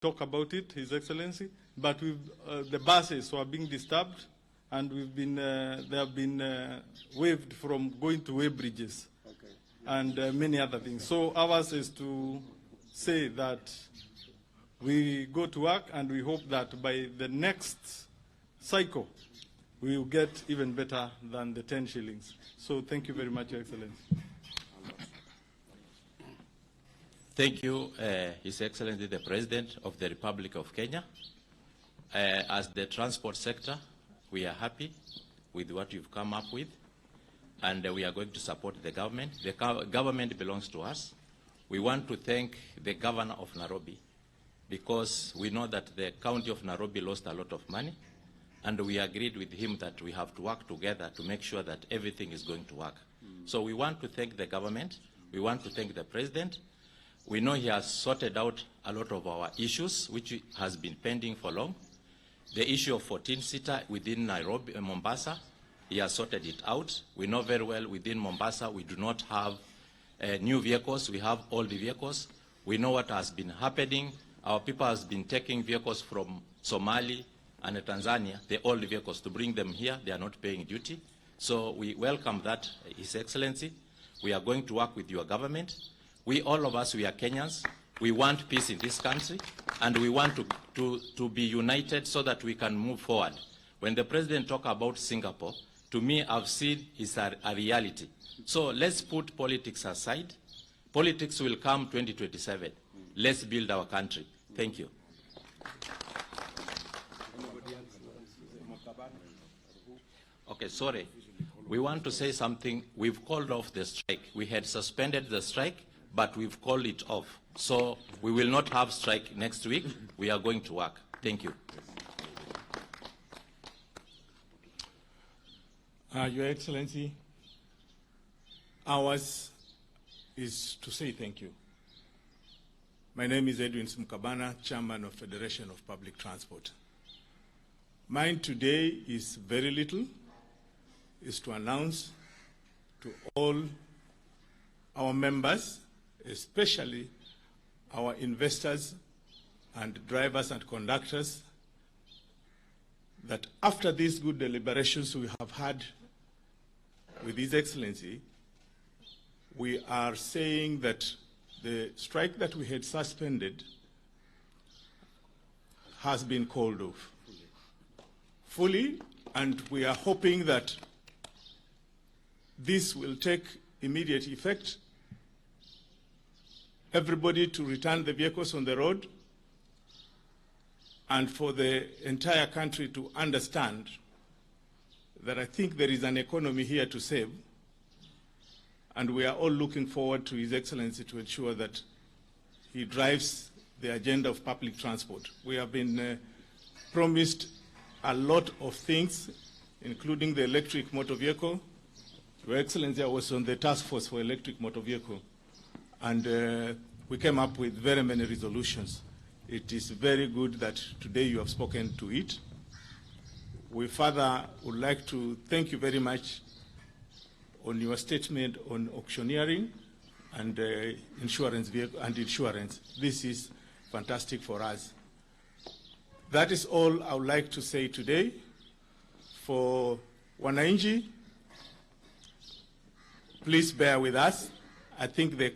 talk about it, His Excellency, but the buses were being disturbed, and they have been waived from going to weighbridges and many other things. So ours is to say that we go to work, and we hope that by the next cycle we will get even better than the 10 shillings. So thank you very much, Your Excellency. Thank you, His Excellency, the President of the Republic of Kenya. As the transport sector, we are happy with what you've come up with, and we are going to support the government. The government belongs to us. We want to thank the governor of Nairobi, because we know that the county of Nairobi lost a lot of money, and we agreed with him that we have to work together to make sure that everything is going to work. So we want to thank the government. We want to thank the President. We know he has sorted out a lot of our issues, which has been pending for long. The issue of 14-seater within Nairobi and Mombasa, he has sorted it out. We know very well within Mombasa we do not have new vehicles, we have old vehicles. We know what has been happening. Our people has been taking vehicles from Somali and Tanzania, the old vehicles, to bring them here. They are not paying duty. So we welcome that, His Excellency. We are going to work with your government. We, all of us, we are Kenyans. We want peace in this country, and we want to be united so that we can move forward. When the President talked about Singapore, to me, I've seen it's a reality. So let's put politics aside. Politics will come 2027. Let's build our country. Thank you. Okay, sorry. We want to say something. We've called off the strike. We had suspended the strike, but we've called it off. So we will not have strike next week. We are going to work. Thank you. Your Excellency, ours is to say thank you. My name is Edwin Mkabana, Chairman of Federation of Public Transport. Mine today is very little, is to announce to all our members, especially our investors and drivers and conductors, that after these good deliberations we have had with His Excellency, we are saying that the strike that we had suspended has been called off fully, and we are hoping that this will take immediate effect. Everybody to return the vehicles on the road, and for the entire country to understand that I think there is an economy here to save, and we are all looking forward to His Excellency to ensure that he drives the agenda of public transport. We have been promised a lot of things, including the electric motor vehicle. Your Excellency, I was on the task force for electric motor vehicle, and we came up with very many resolutions. It is very good that today you have spoken to it. We further would like to thank you very much on your statement on auctioneering and insurance. This is fantastic for us. That is all I would like to say today. For Wananchi, please bear with us. I think the